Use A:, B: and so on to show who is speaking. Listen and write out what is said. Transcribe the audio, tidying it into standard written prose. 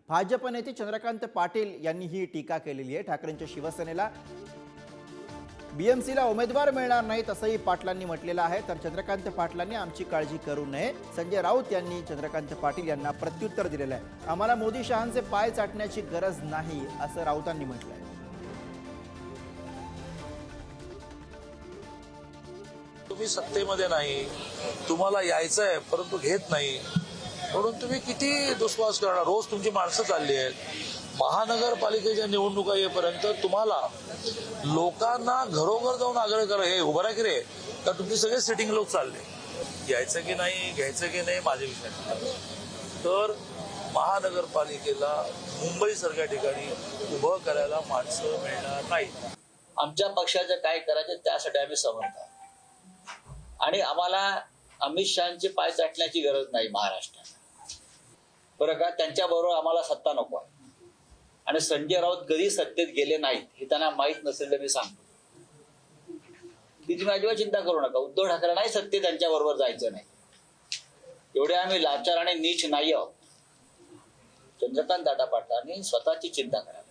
A: भाजप नेते चंद्रकांत पाटील यांनी ही टीका केलेली आहे। ठाकरेंच्या शिवसेनेला बीएमसीला उमेदवार मिळणार नाहीत असंही पाटलांनी म्हटलेलं आहे। तर चंद्रकांत पाटलांनी आमची काळजी करू नये, संजय राऊत यांनी चंद्रकांत पाटील यांना प्रत्युत्तर दिलेलं आहे। आम्हाला मोदी शहांचे पाय चाटण्याची गरज नाही असं राऊतांनी म्हटलंय।
B: तुम्ही सत्तेमध्ये नाही, तुम्हाला यायचं आहे परंतु घेत नाही, म्हणून तुम्ही किती दुस्वास करणार। रोज तुमची माणसं चालली आहेत। महानगरपालिकेच्या निवडणुका येईपर्यंत तुम्हाला लोकांना घरोघर जाऊन आग्रह करा, हे उभं राहा की रे, तर तुमचे सगळे सिटिंग लोक चालले। यायचं की नाही, घ्यायचं की नाही माझे विषय नाही। तर महानगरपालिकेला मुंबईसारख्या ठिकाणी उभं करायला माणसं मिळणार नाही।
C: आमच्या पक्षाचं काय करायचं त्यासाठी आम्ही समर्थ आहोत आणि आम्हाला अमित शहांचे पाय चाटण्याची गरज नाही महाराष्ट्रात, बरं का। त्यांच्याबरोबर आम्हाला सत्ता नको आहे आणि संजय राऊत कधी सत्तेत गेले नाहीत हे त्यांना माहीत नसेल तर मी सांगतो की तुम्ही अजिबात चिंता करू नका। उद्धव ठाकरे नाही सत्तेत, त्यांच्याबरोबर जायचं नाही, एवढे आम्ही लाचार आणि नीच नाही आहोत। चंद्रकांत दादा पाटलांनी स्वतःची चिंता करावी।